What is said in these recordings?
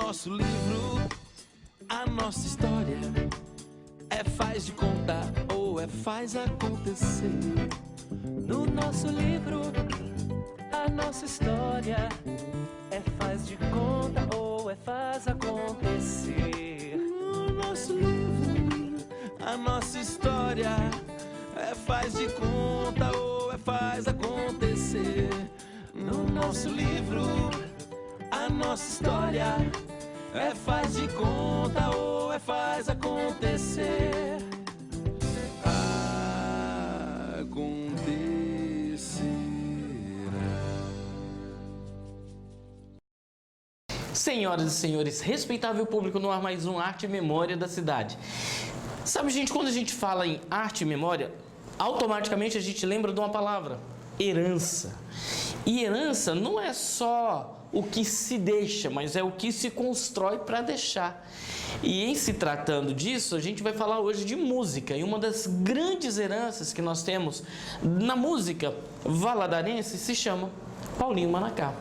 nosso livro, a nossa história. É faz de contar ou é faz acontecer. No nosso livro, a nossa história. É faz de conta ou é faz acontecer. No nosso livro, a nossa história. É faz de conta ou é faz acontecer. No nosso livro, a nossa história. É faz de conta ou é faz acontecer. Senhoras e senhores, respeitável público, no ar mais um Arte e Memória da Cidade. Sabe, gente, quando a gente fala em arte e memória, automaticamente a gente lembra de uma palavra: herança. E herança não é só o que se deixa, mas é o que se constrói para deixar. E em se tratando disso, a gente vai falar hoje de música. E uma das grandes heranças que nós temos na música valadarense se chama Paulinho Manacá.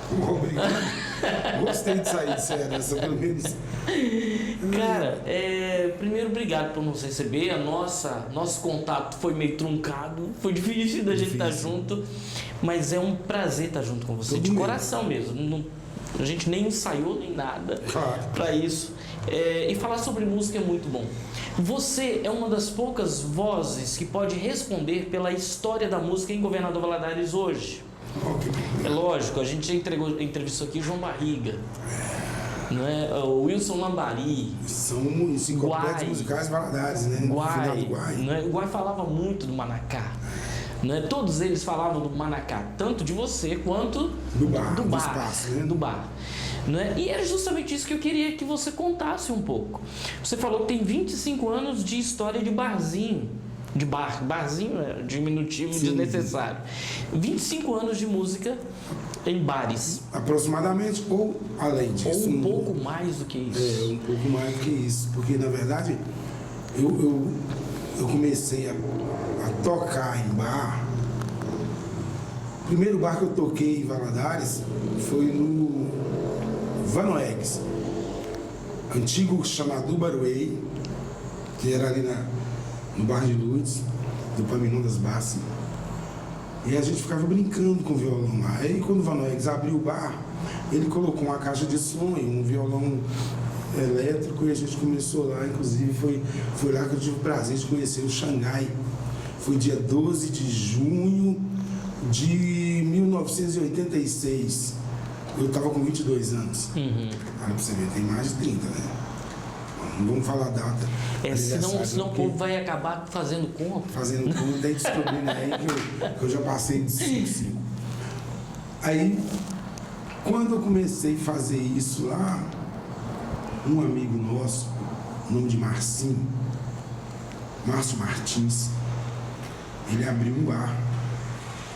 Obrigado. Gostei de sair dessa herança, pelo menos. Cara, primeiro, obrigado por nos receber. Nosso contato foi meio truncado, foi difícil da gente estar junto, mas é um prazer estar junto com você, Tudo de mesmo. coração mesmo. A gente nem ensaiou nem nada Claro. para isso. E falar sobre música é muito bom. Você é uma das poucas vozes que pode responder pela história da música em Governador Valadares hoje. Okay. É lógico, a gente já entrevistou aqui João Barriga, não é? O Wilson Lambari. São enciclopédias Guai. musicais Valadares, né? No final do Guai. Não é? O Guai falava muito do Manacá. Não é? Todos eles falavam do Manacá, tanto de você quanto Do espaço, né? do bar. Não é? E era justamente isso que eu queria que você contasse um pouco. Você falou que tem 25 anos de história de barzinho. De bar. Barzinho é diminutivo, Sim. desnecessário. 25 anos de música em bares. Aproximadamente, ou além disso. Ou um pouco mais do que isso. Um pouco mais do que isso. Porque, na verdade, eu comecei a tocar em bar. O primeiro bar que eu toquei em Valadares foi no Vanoegues, antigo chamado Baruei, que era ali no Bar de Lourdes, do Paminão das Baças. E a gente ficava brincando com o violão lá. Aí quando o Vanoegues abriu o bar, ele colocou uma caixa de som e um violão elétrico, e a gente começou lá. Inclusive foi lá que eu tive o prazer de conhecer o Xangai. Foi dia 12 de junho de 1986. Eu estava com 22 anos. Uhum. Olha pra você ver, tem mais de 30, né? Não vamos falar a data. Senão o povo vai acabar fazendo conta. Fazendo conta e descobrindo aí que eu já passei de 5. Aí, quando eu comecei a fazer isso lá, um amigo nosso, o nome de Márcio Martins, ele abriu um bar,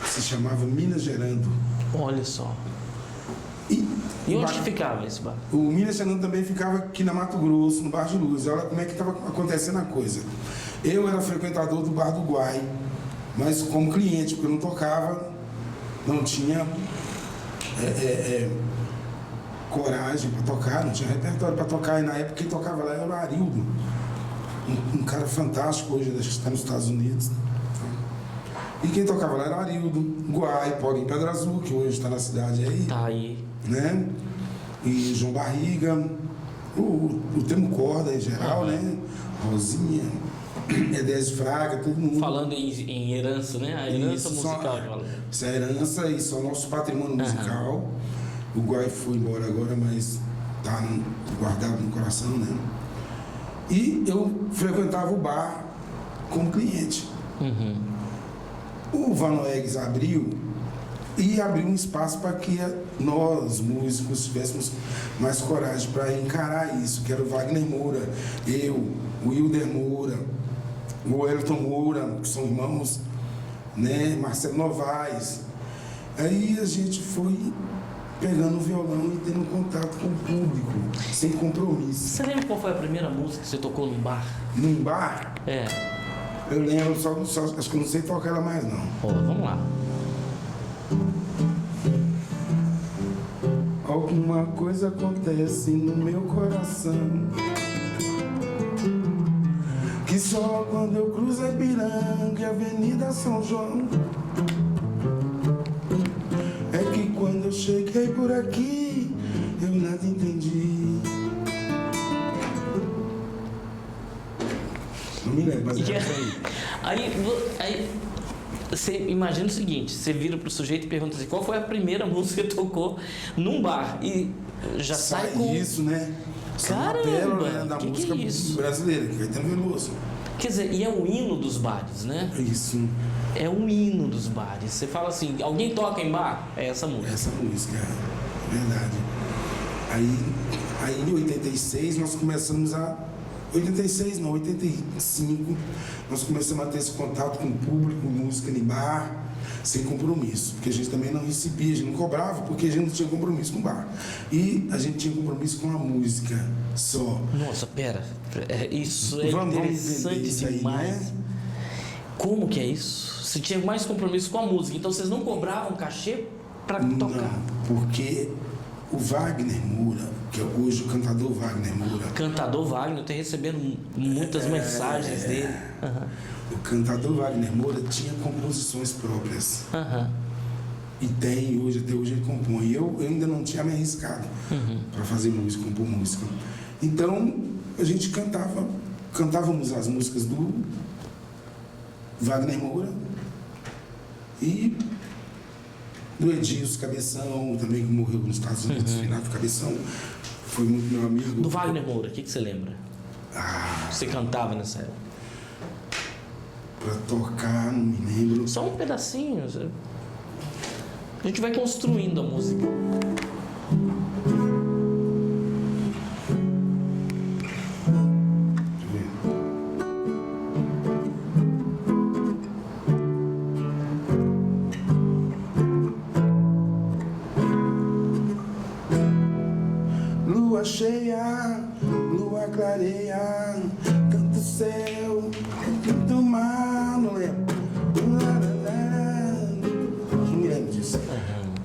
se chamava Minas Gerando. Olha só. E onde que ficava esse bar? O Minas Gerando também ficava aqui na Mato Grosso, no Bar de Luz. Olha como é que estava acontecendo a coisa. Eu era frequentador do Bar do Guai, mas como cliente, porque eu não tocava, não tinha coragem para tocar, não tinha repertório para tocar. E na época quem tocava lá era o Arildo, um cara fantástico, hoje acho que está nos Estados Unidos. E quem tocava lá era o Arildo, Guai, Paulinho Pedra Azul, que hoje está na cidade aí. Tá aí. Né? E João Barriga, o Temo Corda em geral, né? Rosinha, Edésio Fraga, todo mundo. Falando em herança, né? A herança musical de Valadares. Essa herança e só nosso patrimônio musical. O Guai foi embora agora, mas tá guardado no coração, né? E eu frequentava o bar como cliente. Uhum. O Vanoegues abriu um espaço para que nós, músicos, tivéssemos mais coragem para encarar isso, que era o Wagner Moura, eu, o Wilder Moura, o Elton Moura, que são irmãos, né? Marcelo Novaes. Aí a gente foi pegando o violão e tendo contato com o público, sem compromisso. Você lembra qual foi a primeira música que você tocou num bar? Num bar? É. Eu lembro, só acho que eu não sei tocar ela mais, não. Ó, vamos lá. Olha o Alguma coisa acontece no meu coração, que só quando eu cruzo a Ipiranga e a Avenida São João, é que quando eu cheguei por aqui eu nada entendi. Não me lembro, mas é isso aí. Aí você imagina o seguinte, você vira pro sujeito e pergunta assim, qual foi a primeira música que tocou num bar? E já sai com... isso, né? Caramba, pérola, né, da que música é isso? brasileira, que é Caetano Veloso. Quer dizer, e é o hino dos bares, né? Isso. É o hino dos bares. Você fala assim, alguém toca em bar? É essa música. Essa música, é verdade. Aí em 86 nós começamos a... 86 não, 85 nós começamos a ter esse contato com o público, música em bar, sem compromisso, porque a gente também não recebia, a gente não cobrava, porque a gente não tinha compromisso com o bar. E a gente tinha compromisso com a música só. Nossa, pera, isso é Vamos interessante isso demais. aí, né? Como que é isso? Você tinha mais compromisso com a música, então vocês não cobravam cachê para tocar? Não, porque o Wagner Moura, que é hoje o cantador Wagner Moura. Cantador Wagner, eu tenho recebendo muitas mensagens dele. Uhum. O cantador Wagner Moura tinha composições próprias. Uhum. E tem, até hoje ele compõe. Eu ainda não tinha me arriscado para fazer música, compor música. Então, a gente cantávamos as músicas do Wagner Moura e do Edilson Cabeção, também que morreu nos Estados Unidos, Renato Cabeção, foi muito meu amigo. Do Wagner Moura, o que você lembra? Você cantava nessa época? Pra tocar, não me lembro. Só um pedacinho. A gente vai construindo a música. Lua cheia, lua clareia, canto o céu, canto o mar, não lembro. Não me lembro disso.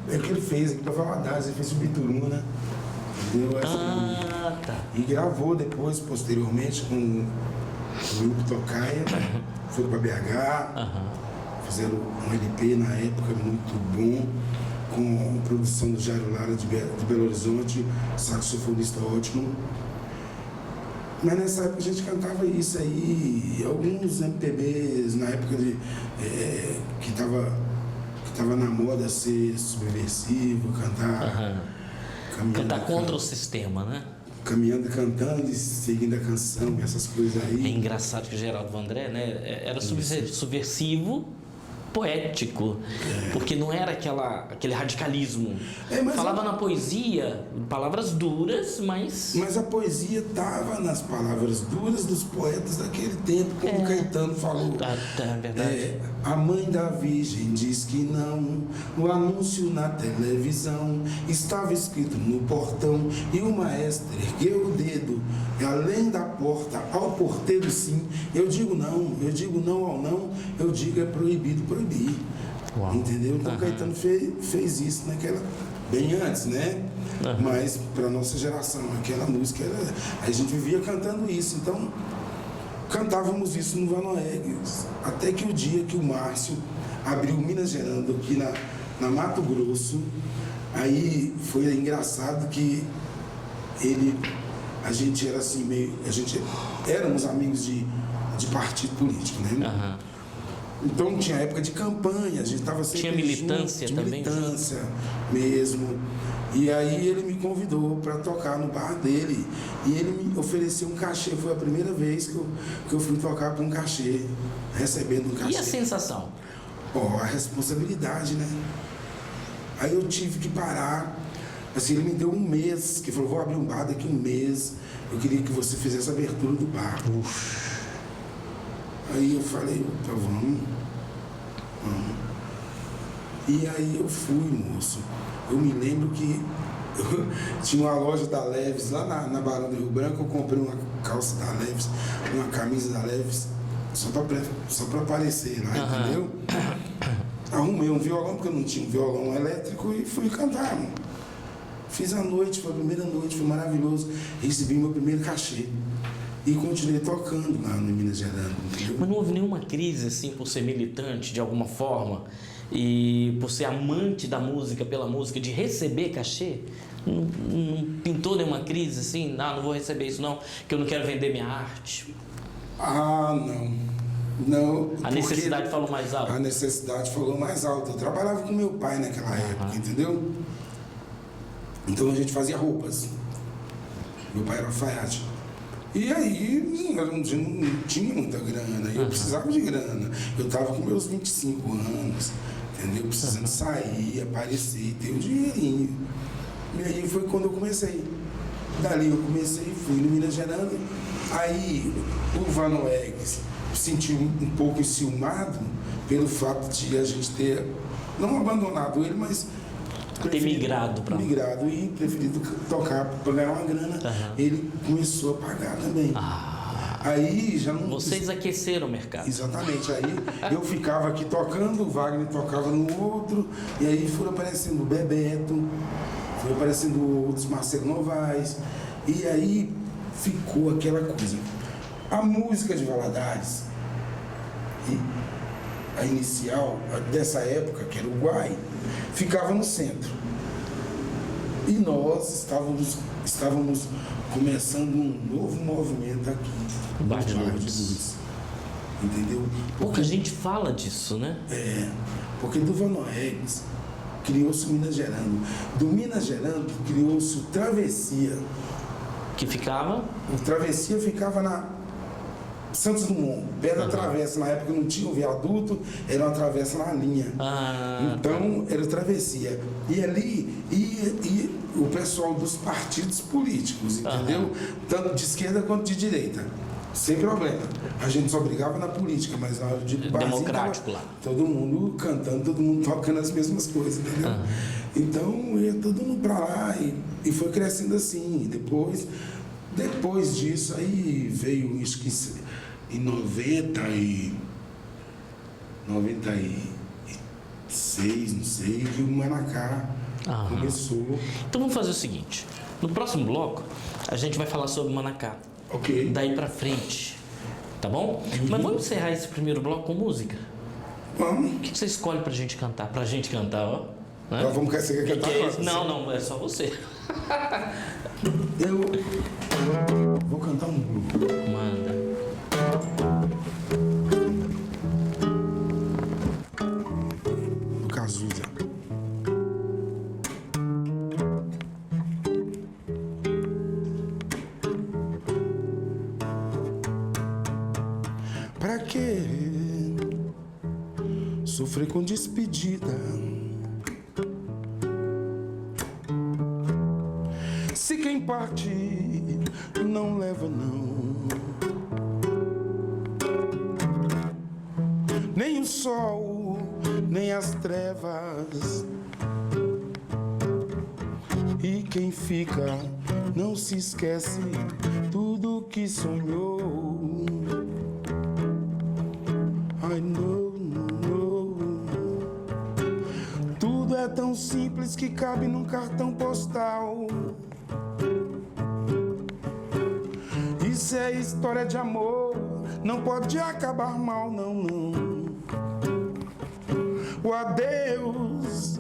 É o que ele fez aqui pra Valadares, ele fez o Bituruna, entendeu? Tá. E gravou depois, posteriormente, com o grupo Tocaia, foi pra BH, fizeram um LP na época muito bom, com produção do Jairo Lara de Belo Horizonte, saxofonista ótimo. Mas nessa época a gente cantava isso aí, alguns MPBs na época que tava na moda ser subversivo, cantar. Cantar contra o sistema, né? Caminhando, cantando e seguindo a canção, essas coisas aí. É engraçado que o Geraldo Vandré, né, era subversivo, poético, porque não era aquele radicalismo. Falava na poesia, palavras duras, mas a poesia estava nas palavras duras dos poetas daquele tempo, como Caetano falou. É verdade. A mãe da Virgem diz que não, o anúncio na televisão estava escrito no portão e o maestro ergueu o dedo, e além da porta ao porteiro sim, eu digo não ao não, eu digo é proibido proibir. Uau. Entendeu? Então Caetano fez isso bem antes, né? Mas para nossa geração, aquela música a gente vivia cantando isso, então cantávamos isso no Vanoegues, até que o dia que o Márcio abriu Minas Gerando aqui na Mato Grosso, aí foi engraçado que a gente era assim éramos amigos de partido político, né? Então tinha época de campanha, a gente estava sempre tinha militância junto, também? Militância mesmo. E aí ele me convidou para tocar no bar dele. E ele me ofereceu um cachê. Foi a primeira vez que eu fui tocar com um cachê, recebendo um cachê. E a sensação? A responsabilidade, né? Aí eu tive que parar. Assim, ele me deu um mês, que falou, vou abrir um bar daqui um mês. Eu queria que você fizesse a abertura do bar. Aí eu falei, tá, vamos. E aí eu fui, moço. Eu me lembro que tinha uma loja da Leves lá na Barão do Rio Branco. Eu comprei uma calça da Leves, uma camisa da Leves, só pra aparecer lá, entendeu? Arrumei um violão, porque eu não tinha um violão elétrico, e fui cantar. Fiz a noite, foi a primeira noite, foi maravilhoso. Recebi meu primeiro cachê. E continuei tocando lá no Minas Gerais, entendeu? Mas não houve nenhuma crise, assim, por ser militante de alguma forma e por ser amante da música, pela música, de receber cachê? Não pintou nenhuma crise, assim? Não vou receber isso não, que eu não quero vender minha arte. Ah, não. A necessidade falou mais alto? A necessidade falou mais alto. Eu trabalhava com meu pai naquela época, entendeu? Então a gente fazia roupas. Meu pai era alfaiate. E aí, eu não tinha muita grana, eu precisava de grana. Eu estava com meus 25 anos, entendeu? Precisando sair, aparecer, ter um dinheirinho. E aí foi quando eu comecei. Dali eu comecei, fui no Minas Gerais. Aí o Vanoegues se sentiu um pouco enciumado pelo fato de a gente ter, não abandonado ele, mas ter migrado para migrado e preferido tocar para ganhar uma grana. Ele começou a pagar também. Aí já não. Vocês aqueceram o mercado. Exatamente. Aí eu ficava aqui tocando, o Wagner tocava no outro, e aí foram aparecendo o Bebeto, foi aparecendo outros Marcelo Novaes, e aí ficou aquela coisa. A música de Valadares, a inicial dessa época, que era o Uruguai, ficava no centro. E nós estávamos começando um novo movimento aqui. O Bar de Lourdes. Lourdes. Entendeu? Pouca gente fala disso, né? Porque do Vanoegues criou-se o Minas Gerando. Do Minas Gerando criou-se o Travessia. Que ficava? O Travessia ficava na Santos Dumont, perto da travessa. Na época não tinha o viaduto, era uma travessa na linha. Então era Travessia. E ali ia o pessoal dos partidos políticos, entendeu? Tanto de esquerda quanto de direita. Sem problema. A gente só brigava na política, mas na hora de democrático lá. Todo mundo cantando, todo mundo tocando as mesmas coisas, entendeu? Então ia todo mundo pra lá e foi crescendo assim. Depois disso aí veio isso que em 96, não sei, que o Manacá começou. Então vamos fazer o seguinte: no próximo bloco a gente vai falar sobre Manacá. Ok. Daí pra frente, tá bom? Mas vamos encerrar esse primeiro bloco com música? Vamos. O que você escolhe pra gente cantar? Pra gente cantar, ó. Né? Nós vamos você quer cantar? Não, é só você. Eu vou cantar um grupo. Manda. Do Cazuza. Pra que sofrer com despedida? Se quem parte não leva não, nem o sol, nem as trevas. E quem fica não se esquece tudo que sonhou. I know. Tudo é tão simples que cabe num cartão postal. Isso é história de amor, não pode acabar mal, não. O adeus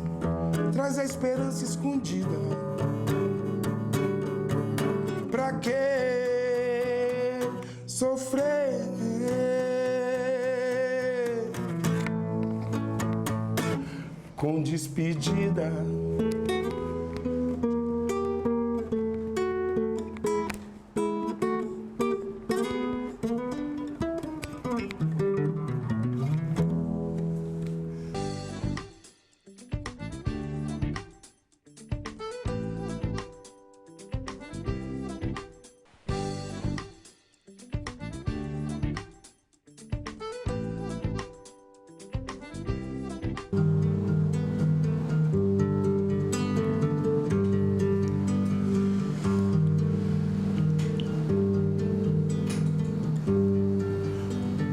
traz a esperança escondida. Pra que sofrer com despedida?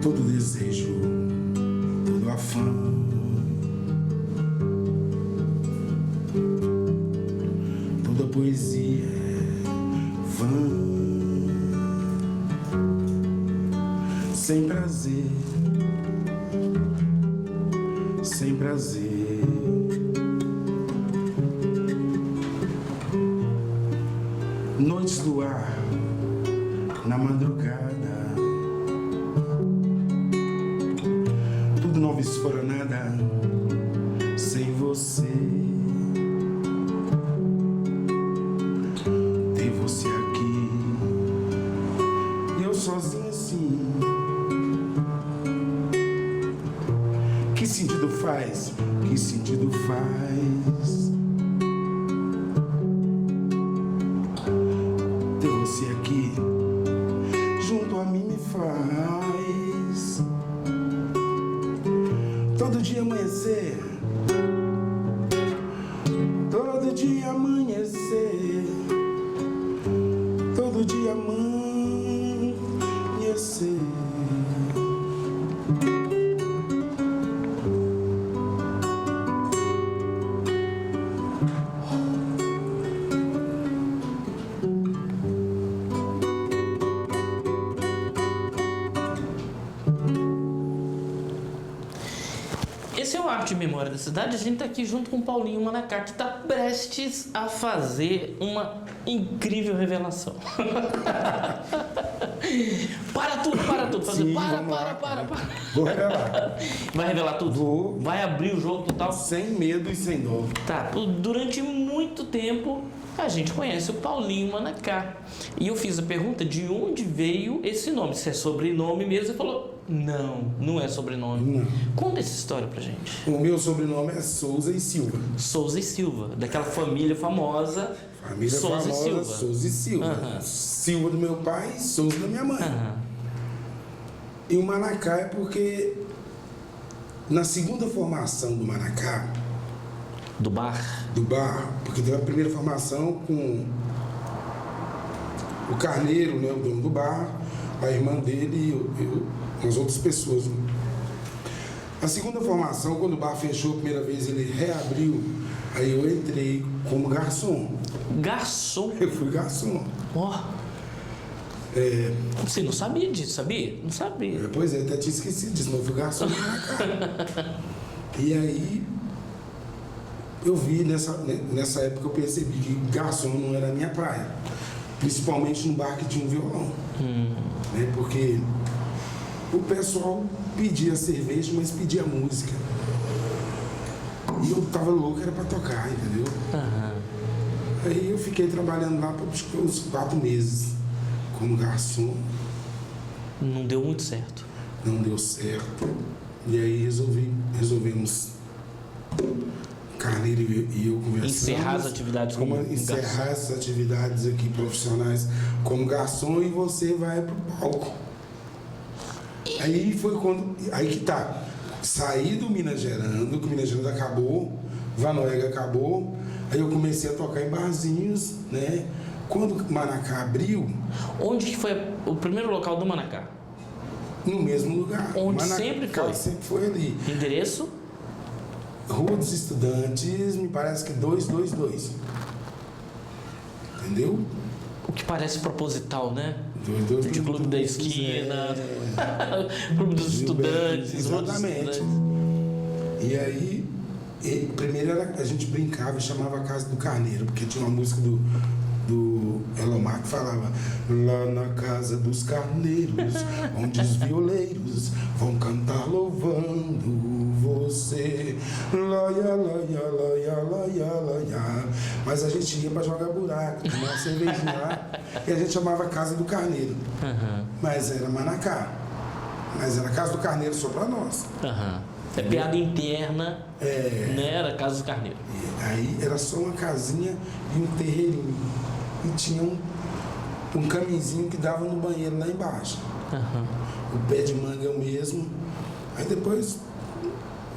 Todo desejo, todo afã, toda poesia é vã, sem prazer, sem prazer. Noites do ar, na madrugada, tudo não fora nada sem você. Ter você aqui e eu sozinho assim. Que sentido faz? Que sentido faz? Ter você aqui junto a mim me faz todo dia amanhecer, todo dia amanhecer, todo dia amanhecer. Esse é o Arte e Memória da Cidade. A gente está aqui junto com o Paulinho Manacá, que está prestes a fazer uma incrível revelação. Para tudo. Fazer. Sim, Para. Vou revelar. Vai revelar tudo? Vou. Vai abrir o jogo total? Sem medo e sem dor. Tá, durante muito tempo a gente conhece o Paulinho Manacá. E eu fiz a pergunta de onde veio esse nome, se é sobrenome mesmo. Ele falou, não é sobrenome. Não. Conta essa história pra gente. O meu sobrenome é Souza e Silva. Souza e Silva, daquela família famosa. Família Souza e famosa, Silva. Souza e Silva. Aham. Silva do meu pai, Souza da minha mãe. Aham. E o Manacá é porque na segunda formação do Manacá, Do bar. do bar, porque teve a primeira formação com o Carneiro, né, o dono do bar, a irmã dele e eu, as outras pessoas. A segunda formação, quando o bar fechou a primeira vez, ele reabriu, aí eu entrei como garçom. Garçom. Eu fui garçom. Ó. Você não sabia disso, sabia? Não sabia. Pois é, até tinha esquecido disso, mas eu fui garçom do Manacá. E aí, eu vi, nessa época eu percebi que garçom não era a minha praia. Principalmente no bar que tinha um violão. Né? Porque o pessoal pedia cerveja, mas pedia música. E eu tava louco, era pra tocar, entendeu? Aham. Aí eu fiquei trabalhando lá por uns 4 meses como garçom. Não deu muito certo. Não deu certo. E aí resolvemos, Carneiro e eu conversamos. Encerrar as atividades como encerrar garçom. essas atividades aqui profissionais como garçom e você vai pro palco. Aí foi quando. Aí que tá. Saí do Minas Gerando, que o Minas Gerando acabou, Vanoega acabou. Aí eu comecei a tocar em barzinhos, né? Quando o Manacá abriu, Onde que foi o primeiro local do Manacá? no mesmo lugar. Onde Manacá sempre foi? Sempre foi ali. Endereço? Rua dos Estudantes, me parece que 222. Entendeu? O que parece proposital, né? 222. De Clube da Esquina, Clube dos Estudantes, Rua dos Exatamente. Estudantes. E aí, primeiro a gente brincava e chamava a Casa do Carneiro, porque tinha uma música do Elomar que falava lá na Casa dos Carneiros, onde os violeiros vão cantar louvando você. Laia, laia, laia, laia, laia. Mas a gente ia para jogar buraco, tomar uma cervejinha lá, e a gente chamava Casa do Carneiro. Aham. Mas era Manacá. Mas era Casa do Carneiro só para nós. Aham. É piada interna, né? Era Casa do Carneiro. E aí era só uma casinha e um terreirinho. E tinha um caminhozinho que dava no banheiro lá embaixo. Aham. O pé de manga é o mesmo. Aí depois,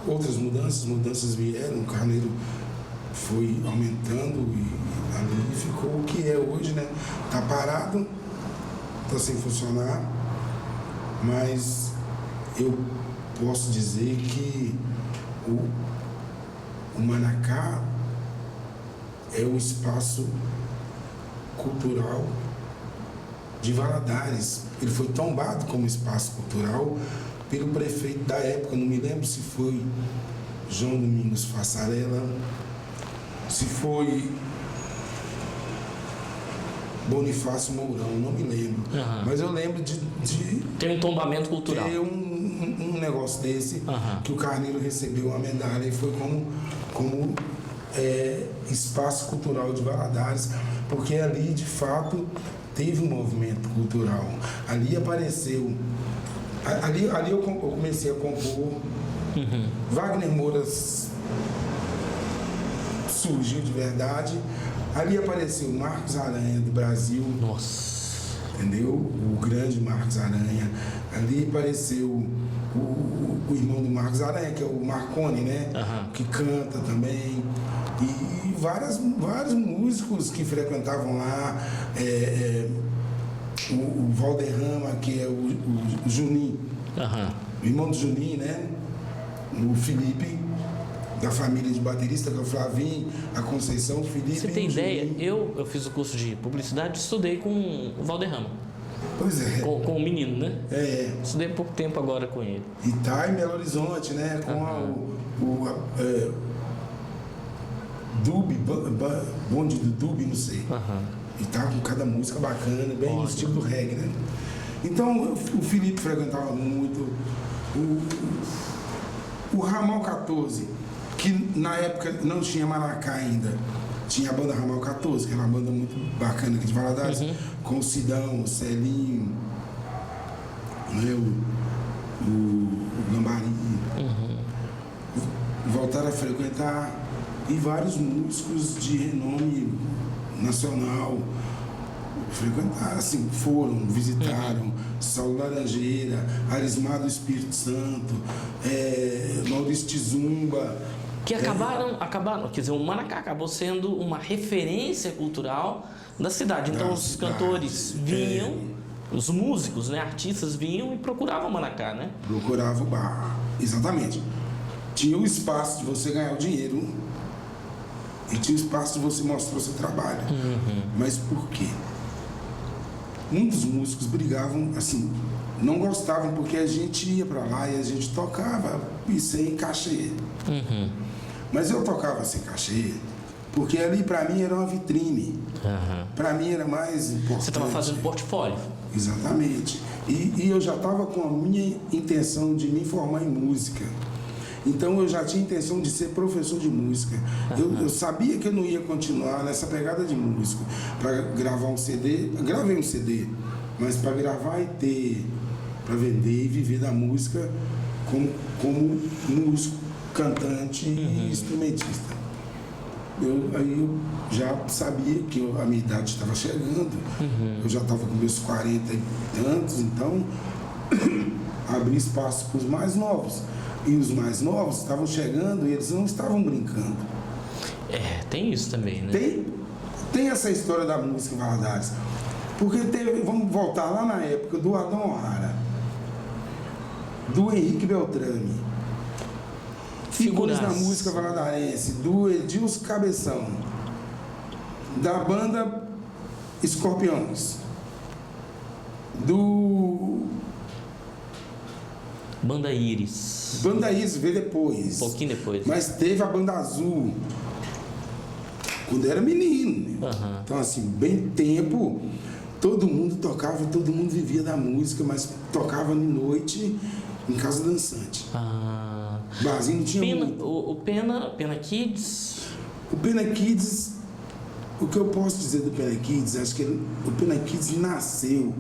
outras mudanças vieram, o Carneiro foi aumentando e ali ficou o que é hoje, né? Tá parado, tá sem funcionar, mas eu posso dizer que o Manacá é o espaço cultural de Valadares. Ele foi tombado como espaço cultural pelo prefeito da época, não me lembro se foi João Domingos Fassarella, se foi Bonifácio Mourão, não me lembro. Mas eu lembro de tem um tombamento cultural. Ter um negócio desse, que o Carneiro recebeu uma medalha e foi como espaço cultural de Valadares, porque ali, de fato, teve um movimento cultural. Ali apareceu... Ali eu comecei a compor. Wagner Moura surgiu de verdade. Ali apareceu Marcos Aranha, do Brasil. Nossa. Entendeu? O grande Marcos Aranha. Ali apareceu o irmão do Marcos Aranha, que é o Marconi, né? Que canta também. E vários músicos que frequentavam lá. O Valderrama, que é o Juninho. O irmão do Juninho, né? O Felipe, da família de baterista, que é o Flavinho, a Conceição, o Felipe. Você tem ideia? Eu fiz o curso de publicidade e estudei com o Valderrama. Pois é. Com o menino, né? É. Estudei pouco tempo agora com ele. E tá em Belo Horizonte, né? Com Dub, bonde do Dub, não sei. E tá com cada música bacana, bem no estilo do reggae, né? Então, o Felipe frequentava muito. O Ramal 14, que na época não tinha Maracá ainda, tinha a banda Ramal 14, que era uma banda muito bacana aqui de Valadares, com o Sidão, o Celinho, né, o Gambari. Voltaram a frequentar, e vários músicos de renome nacional frequentaram, assim, foram, visitaram. Saulo Laranjeira, Arismar do Espírito Santo, Maurício Tizumba. Que acabaram, quer dizer, o Maracá acabou sendo uma referência cultural da cidade. Então os cantores vinham, os músicos, né, artistas vinham e procuravam o Maracá, né? Procurava o bar, exatamente. Tinha o espaço de você ganhar o dinheiro e tinha o espaço de você mostrar o seu trabalho. Mas por quê? Muitos músicos brigavam, assim, não gostavam porque a gente ia pra lá e a gente tocava e sem cachê. Mas eu tocava sem cachê porque ali pra mim era uma vitrine. Pra mim era mais importante. Você estava fazendo portfólio. Exatamente. E eu já estava com a minha intenção de me formar em música. Então eu já tinha intenção de ser professor de música. Eu sabia que eu não ia continuar nessa pegada de músico. Para gravar um CD, gravei um CD, mas para gravar e ter, para vender e viver da música como músico, cantante e instrumentista. Aí eu já sabia que a minha idade estava chegando, eu já estava com meus 40 e tantos, então abri espaço para os mais novos. E os mais novos estavam chegando e eles não estavam brincando. Tem isso também, né? Tem essa história da música em Valadares. Porque vamos voltar lá na época do Adão O'Hara, do Henrique Beltrame, figuras da música valadarense, do Edilson Cabeção, da banda Escorpiões, do... Banda Íris. Banda Íris veio depois. Um pouquinho depois. Mas teve a Banda Azul quando eu era menino. Então, assim, bem tempo, todo mundo tocava, todo mundo vivia da música, mas tocava de noite em casa dançante. Barzinho não tinha muito. O Pena Kids. O Pena Kids, o que eu posso dizer do Pena Kids, acho que o Pena Kids nasceu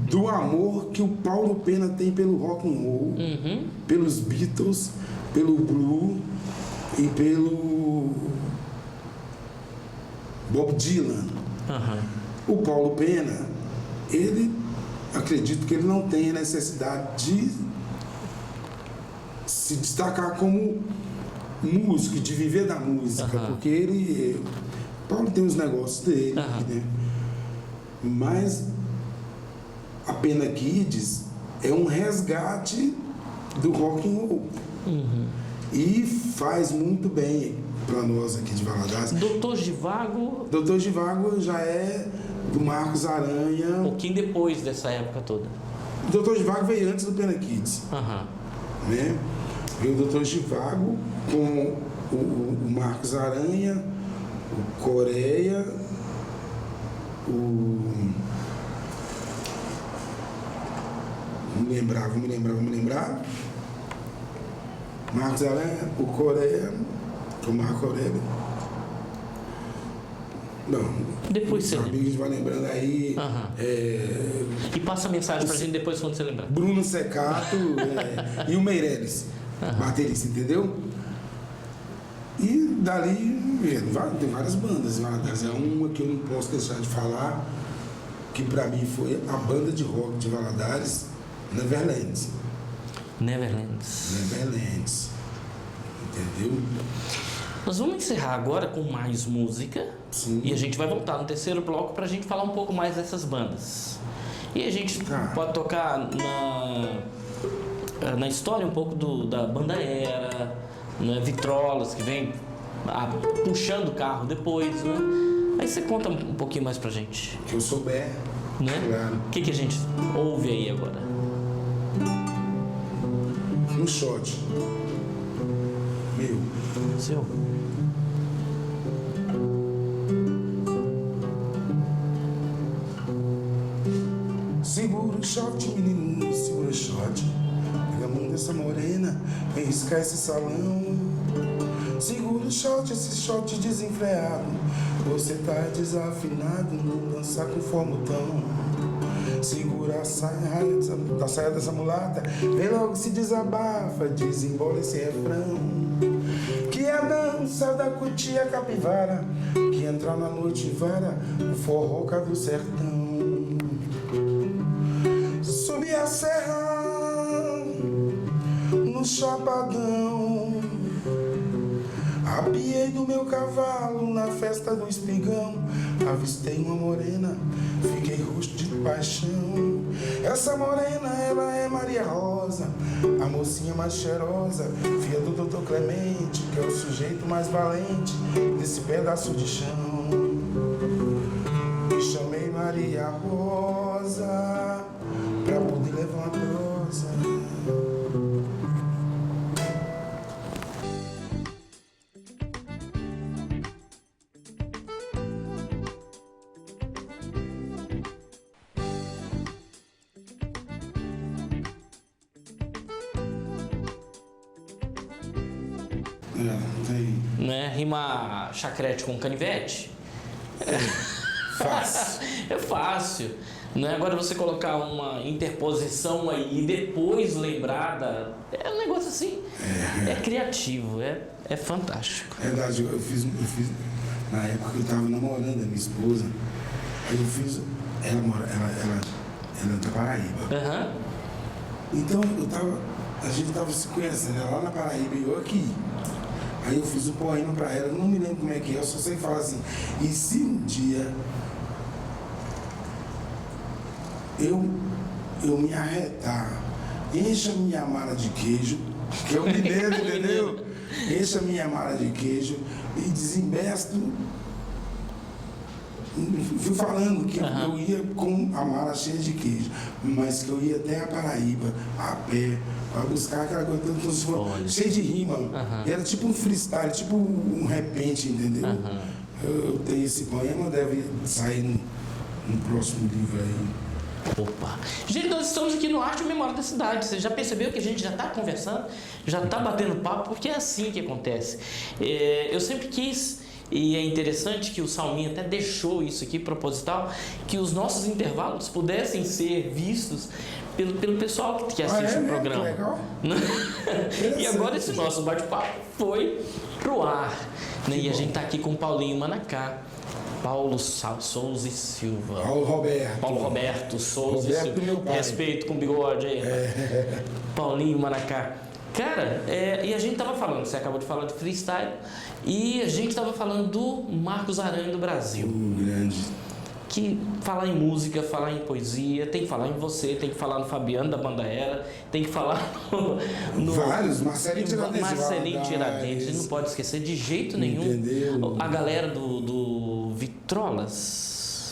do amor que o Paulo Pena tem pelo rock and roll, pelos Beatles, pelo Blue e pelo Bob Dylan. O Paulo Pena, ele, acredito que ele não tem a necessidade de se destacar como músico, de viver da música, porque Paulo tem os negócios dele, né? Mas a Pena Kids é um resgate do rock and roll. E faz muito bem para nós aqui de Valadares. Doutor Givago, Doutor Givago já é do Marcos Aranha. um pouquinho depois dessa época toda. O Doutor Givago veio antes do Pena Kids. Aham. Né? Veio o Doutor Givago com o Marcos Aranha, o Coreia, Vamos lembrar. Marcos Aranha, o Coreia, o Marco Aurélio. Não. Depois você os lembra. amigos vai lembrando aí. Aham. E passa a mensagem pra gente depois quando você lembrar. Bruno Secato e o Meirelles, baterista, entendeu? E dali tem várias bandas. É uma que eu não posso deixar de falar, que pra mim foi a banda de rock de Valadares, Neverlands. Neverlands. Entendeu? Nós vamos encerrar agora com mais música. Sim. E a gente vai voltar no terceiro bloco pra gente falar um pouco mais dessas bandas. E a gente pode tocar na história um pouco da banda Era, né? Vitrolas, que vem puxando o carro depois, né? Aí você conta um pouquinho mais pra gente. Que eu souber. Né? Claro. O que a gente ouve aí agora? Um shot. Meu. Seu. Segura o shot, menino, segura o shot. Pega a mão dessa morena, vem riscar esse salão. Segura o shot, esse shot desenfreado. Você tá desafinado, não dançar com formutão. Segura a saia dessa mulata, vem logo se desabafa, desembola esse refrão. Que a dança da cutia capivara, que entra na noite vara, o forroca do sertão. Subi a serra, no chapadão, apiei do meu cavalo na festa do espigão. Avistei uma morena, fiquei rosto de paixão. Essa morena, ela é Maria Rosa, a mocinha mais cheirosa, filha do Doutor Clemente, que é o sujeito mais valente desse pedaço de chão. E chamei Maria Rosa pra poder levar uma prosa. Né? Rima chacrete com canivete? Fácil. É fácil. Não é agora você colocar uma interposição aí e depois lembrada. É um negócio assim. É criativo, é fantástico. É verdade, eu fiz. Na época que eu tava namorando a minha esposa, eu fiz. Ela é da Paraíba. Aham. Então a gente tava se conhecendo, ela lá na Paraíba e eu aqui. Aí eu fiz um poema pra ela, eu não me lembro como é que é, eu só sei falar assim. E se um dia eu me arretar, encha minha mala de queijo, que é o mineiro, entendeu? Encha minha mala de queijo e desembesto. Fui falando que eu ia com a mala cheia de queijo, mas que eu ia até a Paraíba, a pé, para buscar aquela coisa cheia de rima. Era tipo um freestyle, tipo um repente, entendeu? Eu tenho esse poema, deve sair no próximo livro aí. Opa! Gente, nós estamos aqui no Arte e Memória da Cidade. Você já percebeu que a gente já está conversando, já está batendo papo, porque é assim que acontece. Eu sempre quis, e é interessante que o Salminha até deixou isso aqui proposital, que os nossos intervalos pudessem ser vistos pelo pessoal que assiste o programa. Legal. E agora esse nosso bate-papo foi pro ar. Né? E a gente está aqui com o Paulinho Manacá. Paulo Souza e Silva. Paulo Roberto Souza e Silva. Meu pai. Respeito com bigode aí. Paulinho Manacá. Cara, e a gente tava falando, você acabou de falar de freestyle, e a gente tava falando do Marcos Aranha do Brasil. Grande. que falar em música, falar em poesia, tem que falar em você, tem que falar no Fabiano da Banda Era, tem que falar no vários, Marcelinho Tiradentes, não pode esquecer de jeito nenhum. Entendeu? A galera do Vitrolas.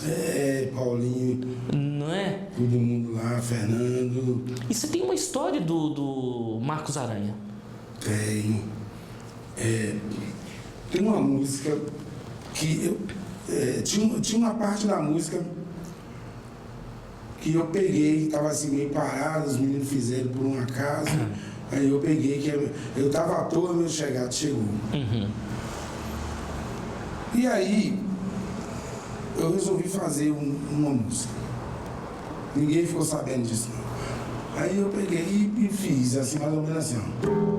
Paulinho. Não é? Todo mundo lá, Fernando. E você tem uma história do Marcos Aranha? Tenho. Tem uma música que tinha uma parte da música que eu peguei, estava assim meio parado, os meninos fizeram por um acaso, aí eu peguei, eu estava à toa, meu chegado chegou. E aí eu resolvi fazer uma música. Ninguém ficou sabendo disso não. Aí eu peguei e fiz, assim, mais ou menos assim, ó.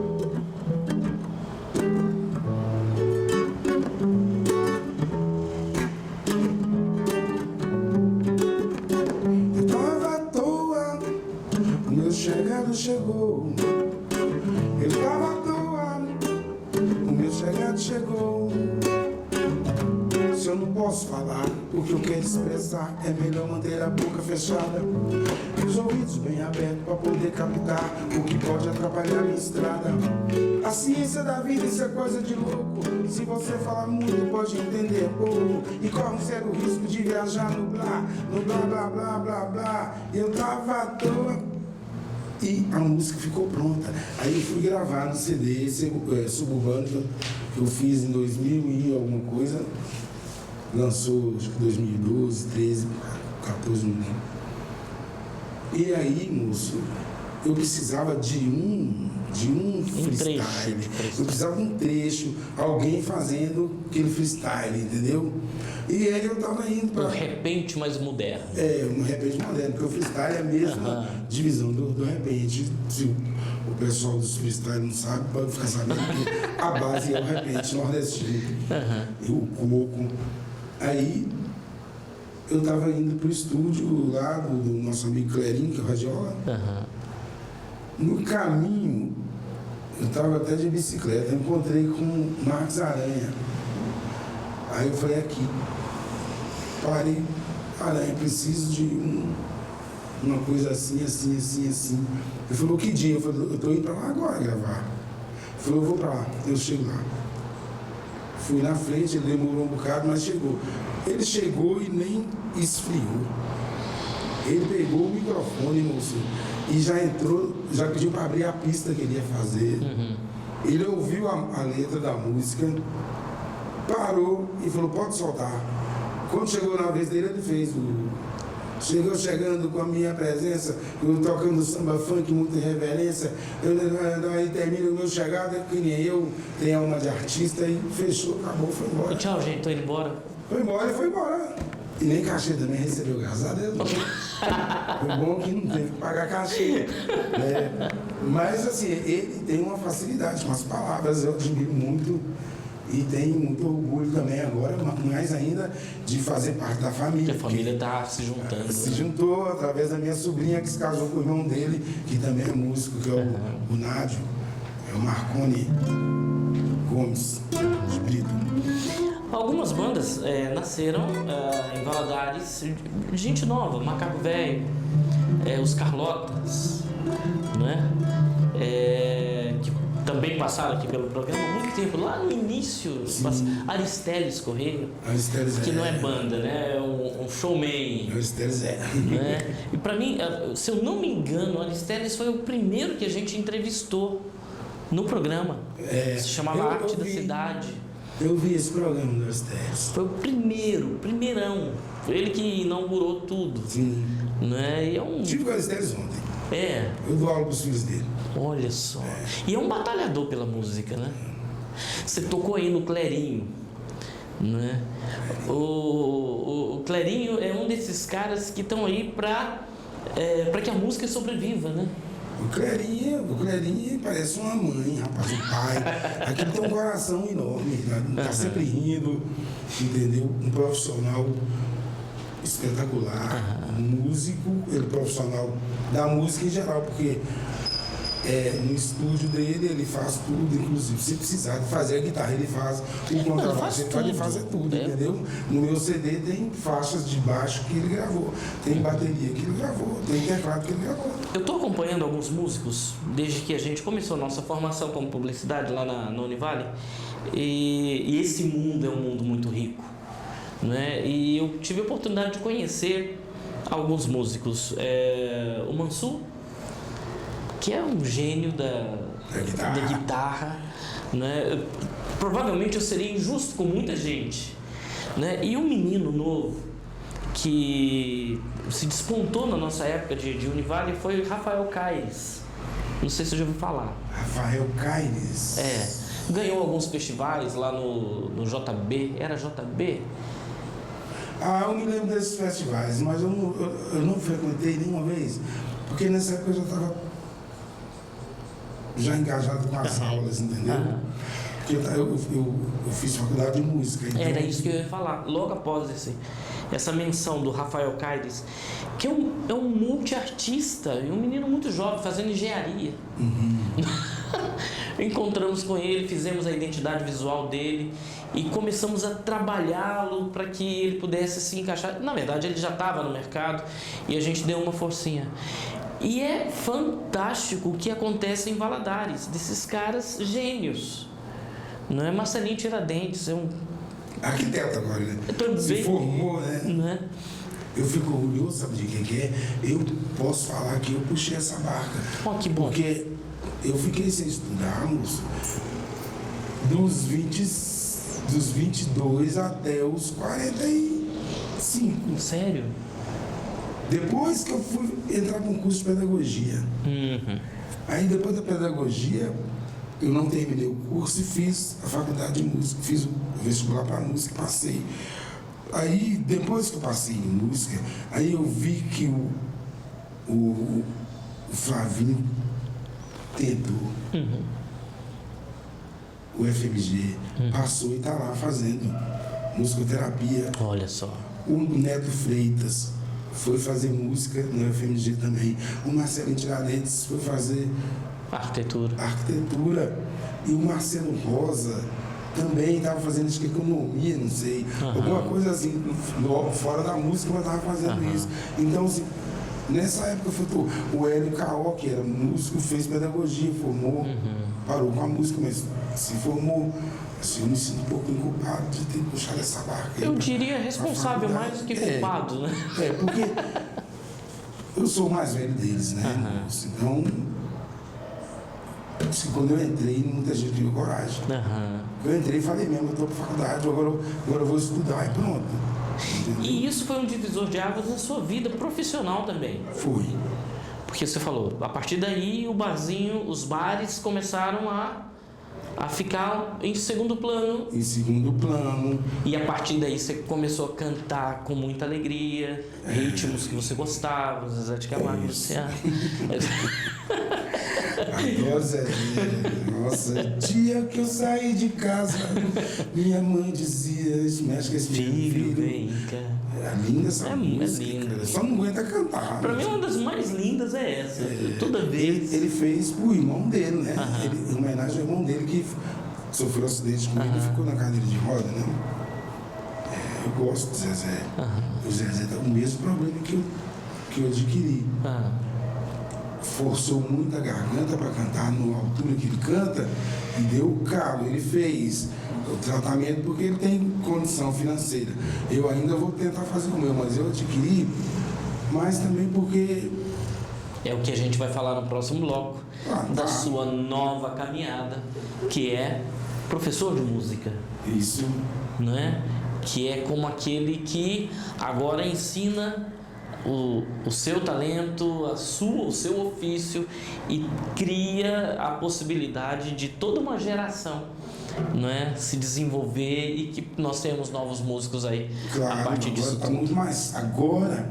Chegou, eu tava à toa, o meu chegado chegou. Se eu não posso falar o que eu quero expressar, é melhor manter a boca fechada e os ouvidos bem abertos para poder captar o que pode atrapalhar minha estrada. A ciência da vida, isso é coisa de louco. Se você falar muito, pode entender pouco e corre um sério risco de viajar no blá, blá, blá, blá, blá. Eu tava à toa. E a música ficou pronta. Aí eu fui gravar no CD Suburbano, que eu fiz em 2000 e alguma coisa. Lançou, acho que 2012, 13, 14, não lembro. E aí, moço, eu precisava de um freestyle. Eu precisava de um trecho, alguém fazendo aquele freestyle, entendeu? E aí eu tava indo para... Um repente mais moderno. Um repente moderno, porque o freestyle é a mesma divisão do repente. Se o pessoal dos freestyle não sabe, pode ficar sabendo que a base é o repente nordestino. E o coco. Aí eu tava indo pro estúdio lá do nosso amigo Clerinho, que é o radiola. No caminho, eu tava até de bicicleta, eu encontrei com o Marcos Aranha. Aí eu falei, aqui, parei, Aranha, preciso de uma coisa assim, assim, assim, assim. Ele falou, que dia? Eu falei, eu tô indo pra lá agora gravar. Ele falou, eu vou pra lá, eu chego lá. Fui na frente, ele demorou um bocado, mas chegou. Ele chegou e nem esfriou. Ele pegou o microfone, moço, e já entrou, já pediu para abrir a pista que ele ia fazer. Ele ouviu a letra da música, parou e falou, pode soltar. Quando chegou na vez dele, ele fez Chegou chegando com a minha presença, eu tocando samba funk, muita reverência. Aí termina o meu chegado, que nem eu, tem alma de artista, e fechou, acabou, foi embora. E tchau, gente, tô indo embora. Foi embora e foi embora. E nem cachê também recebeu, graças a Deus. Foi bom que não teve que pagar cachê. Mas assim, ele tem uma facilidade com as palavras, eu admiro muito. E tenho muito orgulho também agora, mais ainda, de fazer parte da família. A família está se juntando. Se juntou através da minha sobrinha, que se casou com o irmão dele, que também é músico, que é o Nádio, é o Marconi Gomes, de Brito. Algumas bandas nasceram em Valadares, gente nova, Macaco Velho, os Carlotas, né? Que também passaram aqui pelo programa há muito tempo, lá no início, Aristeles Correia, que não é banda, né? É um showman. Aristeles né? E pra mim, se eu não me engano, Aristeles foi o primeiro que a gente entrevistou no programa. Se chamava Arte da Cidade. Eu vi esse programa do Aristeles. Foi o primeirão. Foi ele que inaugurou tudo. Sim. Né? E Tive com o Aristeles ontem. Eu dou aula pros filhos dele. Olha só. E é um batalhador pela música, né? Você tocou aí no Clerinho, né? O Clerinho é um desses caras que estão aí para que a música sobreviva, né? O Clerinho parece uma mãe, rapaz, um pai. Aquele tem um coração enorme, tá sempre rindo, entendeu? Um profissional espetacular, um músico, ele é profissional da música em geral, porque no estúdio dele, ele faz tudo, inclusive se precisar de fazer a guitarra, ele faz o contrabaixo, ele pode fazer tudo, entendeu? No meu CD tem faixas de baixo que ele gravou, tem bateria que ele gravou, tem teclado que ele gravou. Eu estou acompanhando alguns músicos desde que a gente começou a nossa formação como publicidade lá na Univale, e esse mundo é um mundo muito rico, né? E eu tive a oportunidade de conhecer alguns músicos, o Mansur, que é um gênio da guitarra, né? Provavelmente eu seria injusto com muita gente, né? E um menino novo que se despontou na nossa época de Univale foi o Rafael Caires. Não sei se você já ouviu falar. Rafael Caires? Ganhou alguns festivais lá no JB. Era JB? Eu me lembro desses festivais, mas eu não frequentei nenhuma vez, porque nessa época eu já estava engajado com as aulas, entendeu? Porque eu fiz faculdade de música. Então... Era isso que eu ia falar. Logo após essa menção do Rafael Caires, que é um multiartista e um menino muito jovem, fazendo engenharia. Encontramos com ele, fizemos a identidade visual dele e começamos a trabalhá-lo para que ele pudesse se encaixar. Na verdade, ele já estava no mercado e a gente deu uma forcinha. E é fantástico o que acontece em Valadares, desses caras gênios. Não é Marcelinho Tiradentes, é um... arquiteto agora, né? Se formou, né? Eu fico orgulhoso, sabe de que é? Eu posso falar que eu puxei essa barca. Que bom. Porque eu fiquei sem estudar, moço, dos 22 até os 45. Sério? Depois que eu fui entrar com um curso de pedagogia. Aí depois da pedagogia, eu não terminei o curso e fiz a faculdade de música, fiz o vestibular para música e passei. Aí, depois que eu passei em música, aí eu vi que o Flavinho tentou. O FMG passou e está lá fazendo musicoterapia. Olha só. O Neto Freitas foi fazer música no FMG também. O Marcelo Tiradentes foi fazer arquitetura. E o Marcelo Rosa também estava fazendo acho que economia, não sei. Alguma coisa assim, fora da música, mas estava fazendo isso. Então, assim, nessa época foi o Hélio Caó, que era músico, fez pedagogia, formou, parou com a música, mas se formou. Assim, eu me sinto um pouco culpado de ter puxado essa barca. Eu diria responsável mais do que culpado, né? Porque eu sou o mais velho deles, né? Então, assim, quando eu entrei, muita gente teve coragem. Eu entrei e falei mesmo, eu estou para faculdade, agora eu vou estudar e pronto. Entendeu? E isso foi um divisor de águas na sua vida profissional também. Foi. Porque você falou, a partir daí o barzinho, os bares começaram a ficar em segundo plano. Em segundo plano. E a partir daí você começou a cantar com muita alegria, ritmos que você gostava, Zezé de Camargo, Luciano. Adoro Zezé. Nossa, dia que eu saí de casa, minha mãe dizia, mexe com esse filho. Vem cá. É linda essa música. É linda. Só não aguenta cantar. Pra mim, uma das mais lindas é essa. Toda vez. Ele fez pro irmão dele, né? Em homenagem ao irmão dele que sofreu um acidente comigo e ficou na cadeira de roda, né? Eu gosto do Zezé. O Zezé tá com o mesmo problema que eu adquiri. Forçou muito a garganta para cantar na altura que ele canta e deu calo. Ele fez o tratamento porque ele tem condição financeira. Eu ainda vou tentar fazer o meu, mas eu adquiri, mas também porque... É o que a gente vai falar no próximo bloco, da sua nova caminhada, que é professor de música. Isso. Não é? Que é como aquele que agora ensina o seu talento, o seu ofício e cria a possibilidade de toda uma geração, não é, se desenvolver e que nós temos novos músicos aí. Claro, a partir disso está muito mais. Agora,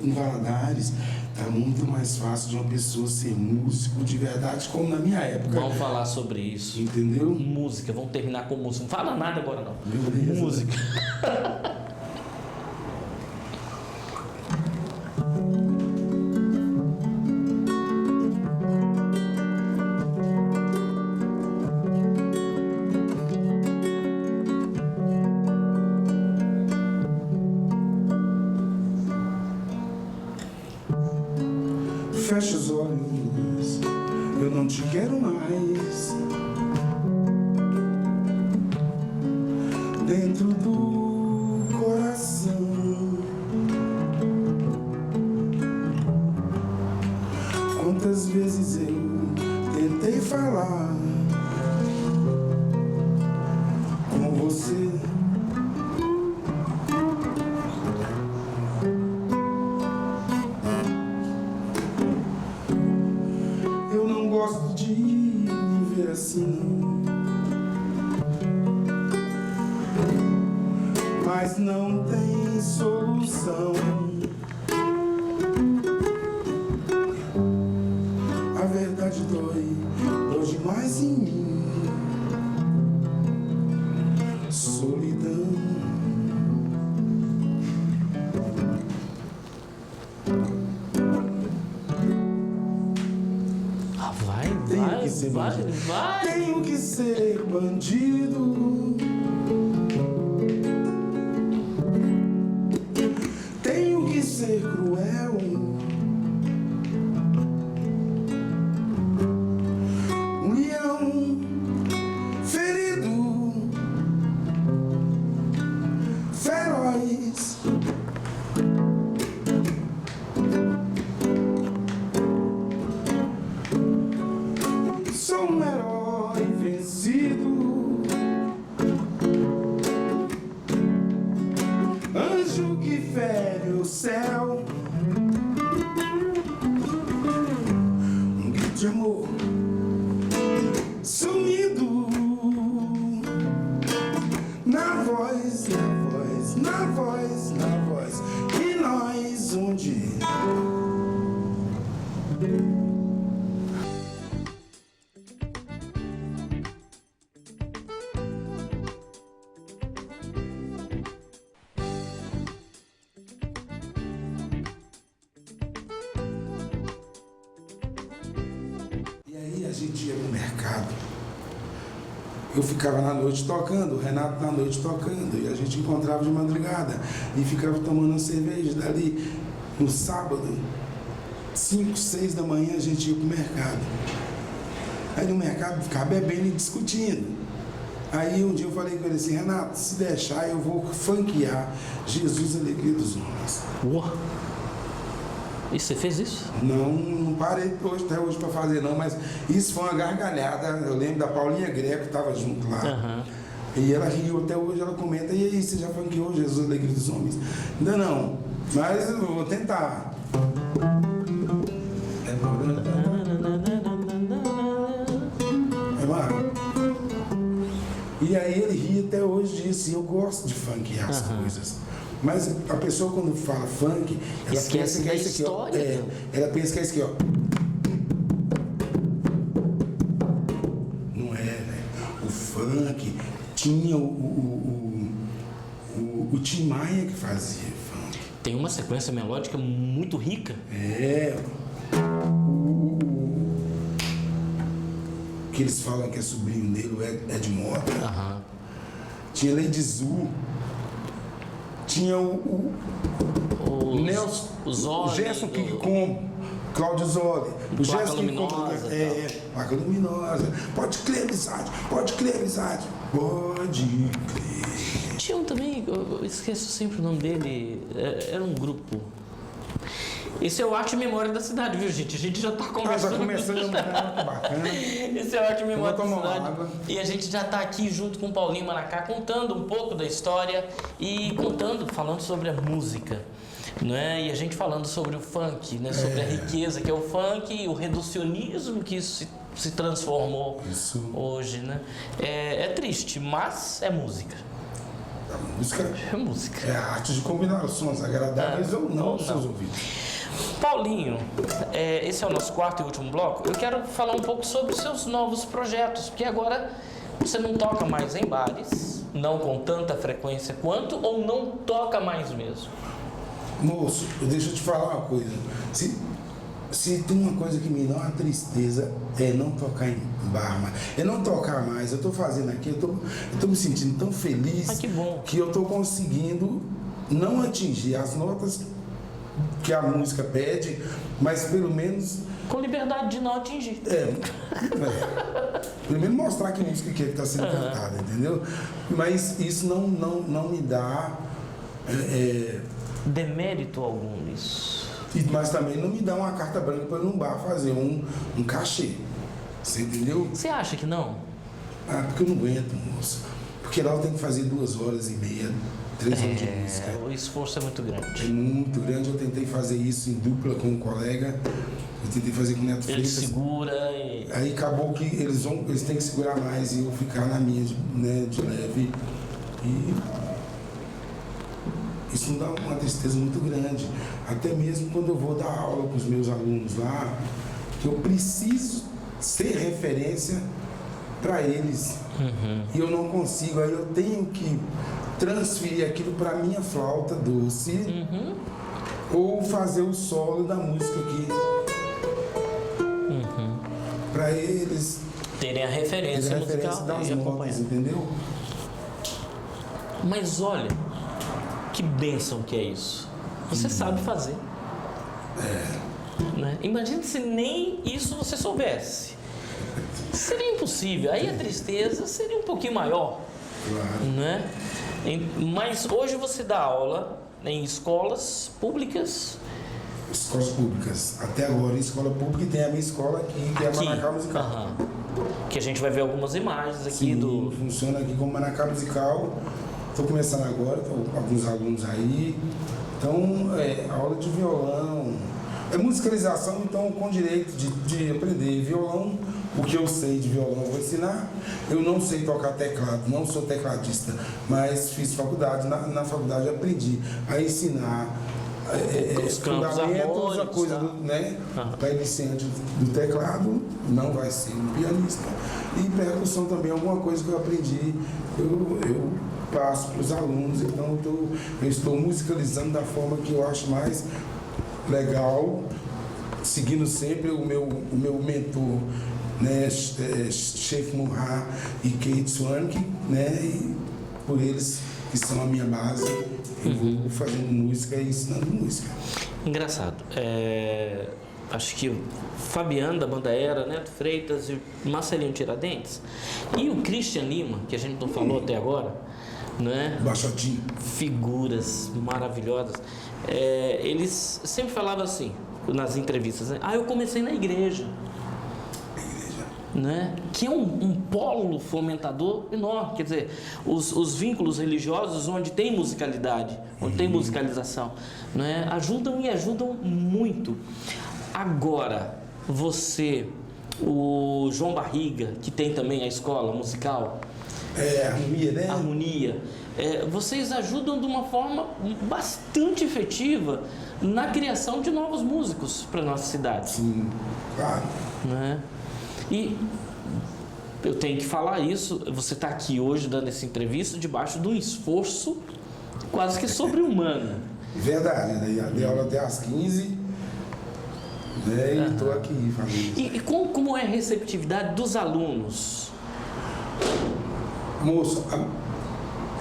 em Valadares, está muito mais fácil de uma pessoa ser músico de verdade, como na minha época. Vamos falar sobre isso. Entendeu? Música, vamos terminar com música. Não fala nada agora não. Beleza. Música. fecho os olhos, eu não te quero mais. Dentro do coração, quantas vezes eu tentei falar com você. Eu não gosto de me ver assim, mas não tem solução. A verdade dói demais em mim. Solidão. Tenho que ser bandido. Tenho que ser bandido. Tenho que ser cruel. Um leão ferido, feroz. Sou um herói vencido, anjo que fere o céu, um grito de amor sumido na voz, na voz, na voz, na voz que nós um dia. A gente ia no mercado, eu ficava na noite tocando, o Renato na noite tocando, e a gente encontrava de madrugada e ficava tomando uma cerveja dali. No sábado, 5, 6 da manhã, a gente ia pro mercado. Aí no mercado ficava bebendo e discutindo. Aí um dia eu falei com ele assim: Renato, se deixar eu vou funkear Jesus, Alegria dos Homens. Uau! E você fez isso? Não parei até hoje para fazer não, mas isso foi uma gargalhada. Eu lembro da Paulinha Greco, que estava junto lá. Uhum. E ela riu até hoje, ela comenta: e aí, você já funkeou Jesus, Alegria dos Homens? Ainda não, mas eu vou tentar. É Marco? E aí ele ri até hoje disso, e eu gosto de funkear as coisas. Mas a pessoa quando fala funk, ela pensa que é isso aqui, ó. Ela pensa que é isso aqui, ó. Não é, né? O funk tinha o Tim Maia que fazia funk. Tem uma sequência melódica muito rica. Que eles falam que é sobrinho dele, é de Mota. Tinha Lady Zu. Tinha o Nelson, o Gerson King, Cláudio Zoli, o Gerson King, Placa Luminosa. Pode crer, amizade, pode crer, amizade, pode crer. Tinha um também, eu esqueço sempre o nome dele, era um grupo. Esse é o Arte e Memória da Cidade, viu, gente? A gente já está conversando. Já começando, bacana. Esse é o Arte e Memória da Cidade. Água. E a gente já está aqui junto com o Paulinho Maracá, contando um pouco da história e falando sobre a música, né? E a gente falando sobre o funk, né? Sobre a riqueza que é o funk e o reducionismo que isso se transformou hoje, né? É triste, mas é música. A música é música. É a arte de combinar os sons agradáveis ou não aos seus ouvidos. Paulinho, esse é o nosso quarto e último bloco. Eu quero falar um pouco sobre os seus novos projetos, porque agora você não toca mais em bares, não com tanta frequência quanto, ou não toca mais mesmo? Moço, deixa eu te falar uma coisa. Se tem uma coisa que me dá uma tristeza, é não tocar em bar, é não tocar mais. Eu tô fazendo aqui, eu tô me sentindo tão feliz que bom. Que eu tô conseguindo não atingir as notas que a música pede, mas pelo menos... Com liberdade de não atingir. Pelo menos mostrar que música que está sendo cantada, entendeu? Mas isso não me dá... demérito algum nisso. Mas também não me dá uma carta branca para ir num bar fazer um cachê. Você entendeu? Você acha que não? Porque eu não aguento, moço. Porque lá eu tenho que fazer 2h30, 3 horas de música. O esforço é muito grande. É muito grande. Eu tentei fazer isso em dupla com um colega. Eu tentei fazer com o Neto Ele Freitas. segura e... Aí acabou que eles têm que segurar mais e eu ficar na minha, né, de leve. E isso me dá uma tristeza muito grande. Até mesmo quando eu vou dar aula com os meus alunos lá, que eu preciso ser referência para eles. E eu não consigo. Aí eu tenho que transferir aquilo para minha flauta doce ou fazer o solo da música aqui. Para eles terem a referência musical das e notas, acompanhar. entendeu? Mas olha, que bênção que é isso. Você sabe fazer. Né? Imagina se nem isso você soubesse. Seria impossível. Aí a tristeza seria um pouquinho maior. Claro. Né? Mas hoje você dá aula em escolas públicas. Escolas públicas. Até agora, escola pública, e tem a minha escola aqui, que é a Manacá Musical. Que a gente vai ver algumas imagens aqui. Sim, funciona aqui como Manacá Musical. Estou começando agora, estou com alguns alunos aí. Então, aula de violão. É musicalização, então, com direito de aprender violão. O que eu sei de violão eu vou ensinar. Eu não sei tocar teclado, não sou tecladista, mas fiz faculdade. Na faculdade aprendi a ensinar os campos harmônicos, a coisa né? Para iniciante do teclado, não vai ser um pianista. E percussão também, alguma coisa que eu aprendi, eu passo para os alunos. Então eu estou musicalizando da forma que eu acho mais legal, seguindo sempre o meu mentor, né, Chef Murra e Kate Swank, né, e por eles que são a minha base, eu vou fazendo música e ensinando música. Engraçado. Acho que o Fabiano da Banda Era, Neto Freitas e o Marcelinho Tiradentes e o Christian Lima, que a gente não falou até agora, né? Baixotinho. Figuras maravilhosas. Eles sempre falavam assim, nas entrevistas, né? Eu comecei na igreja. Né? Que é um polo fomentador enorme, quer dizer, os vínculos religiosos onde tem musicalidade, onde tem musicalização, né? Ajudam muito. Agora, o João Barriga, que tem também a escola musical, Harmonia, né? Harmonia, vocês ajudam de uma forma bastante efetiva na criação de novos músicos para a nossa cidade. Sim, claro. Né? E eu tenho que falar isso, você está aqui hoje dando essa entrevista debaixo de um esforço quase que sobre-humano. Verdade, né? Dei aula até às 15, né? E estou aqui fazendo isso. E como é a receptividade dos alunos? Moço,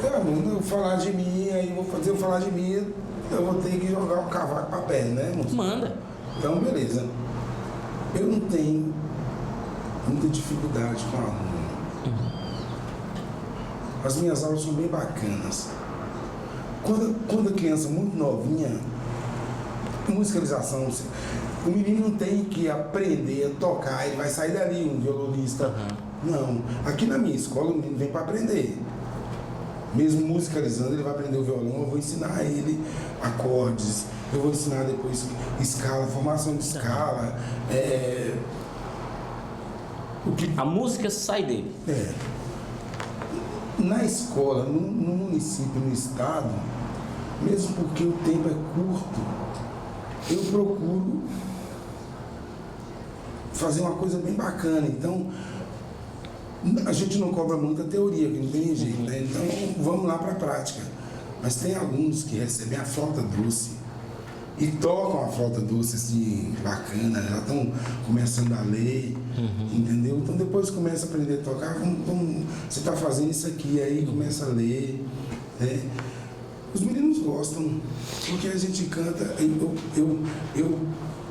eu falar de mim, aí vou fazer eu falar de mim, eu vou ter que jogar o cavaco para pé, né, moço? Manda. Então, beleza. Eu não tenho muita dificuldade com aluno. As minhas aulas são bem bacanas. Quando a criança é muito novinha, musicalização, o menino não tem que aprender a tocar, ele vai sair dali um violonista. Não. Aqui na minha escola o menino vem para aprender. Mesmo musicalizando, ele vai aprender o violão, eu vou ensinar ele acordes, eu vou ensinar depois escala, formação de escala. A música sai dele. Na escola, no município, no estado, mesmo porque o tempo é curto, eu procuro fazer uma coisa bem bacana. Então, a gente não cobra muita teoria, que não tem jeito, né? Então, vamos lá para a prática. Mas tem alunos que recebem a flauta doce e tocam a flauta doce assim, bacana, já estão começando a ler, entendeu? Então depois começa a aprender a tocar, você está fazendo isso aqui, aí começa a ler, né? Os meninos gostam, porque a gente canta, eu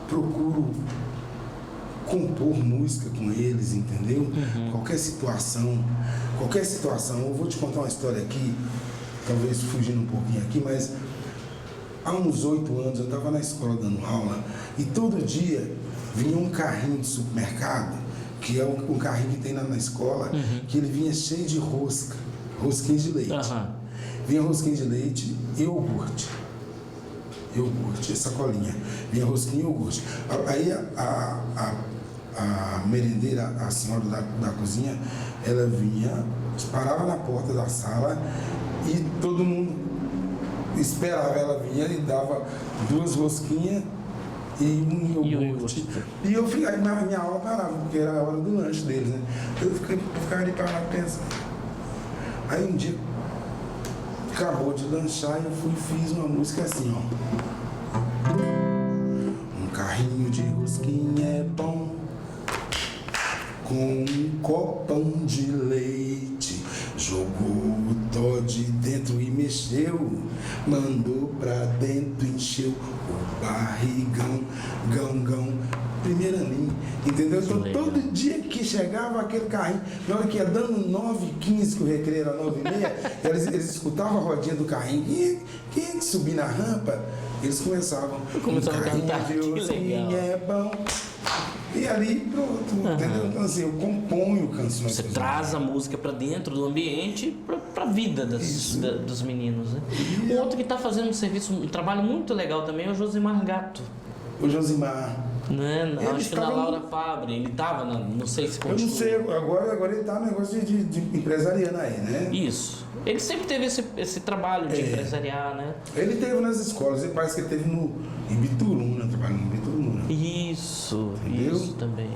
procuro compor música com eles, entendeu? Qualquer situação, eu vou te contar uma história aqui, talvez fugindo um pouquinho aqui, mas há uns 8 anos eu estava na escola dando aula e todo dia vinha um carrinho de supermercado, que é um carrinho que tem lá na escola, que ele vinha cheio de rosquinha de leite. Vinha rosquinha de leite e iogurte, sacolinha. Vinha rosquinha e iogurte. Aí a merendeira, a senhora da cozinha, ela vinha, parava na porta da sala e todo mundo esperava ela vir e dava 2 rosquinhas e um iogurte. E eu ficava, minha aula parava, porque era a hora do lanche deles, né? Eu ficava ali parado pensando. Aí um dia acabou de lanchar e eu fiz uma música assim, ó. Um carrinho de rosquinha é bom, com um copão de leite, jogou o Todd dentro e mexeu, mandou pra dentro, encheu o barrigão, gão, primeiro aninho, entendeu? Então todo dia que chegava aquele carrinho, na hora que ia dando 9h15, que o recreio era 9h30, eles escutavam a rodinha do carrinho, quem é que subia na rampa, eles começavam a cantar, que legal. É bom. E ali, pronto, entendeu? Então, assim, eu componho canções. Você traz a música para dentro do ambiente, para a vida dos meninos, né? O outro que está fazendo um trabalho muito legal também é o Josimar Gato. O Josimar. Né? Acho que na Laura Fabre, ele estava, não sei se continua. Eu não sei, agora ele está no negócio de empresariando aí, né? Isso. Ele sempre teve esse trabalho de empresariar, né? Ele teve nas escolas, ele parece que ele teve no Ibituruna, trabalhando no Ibituruna. Isso também.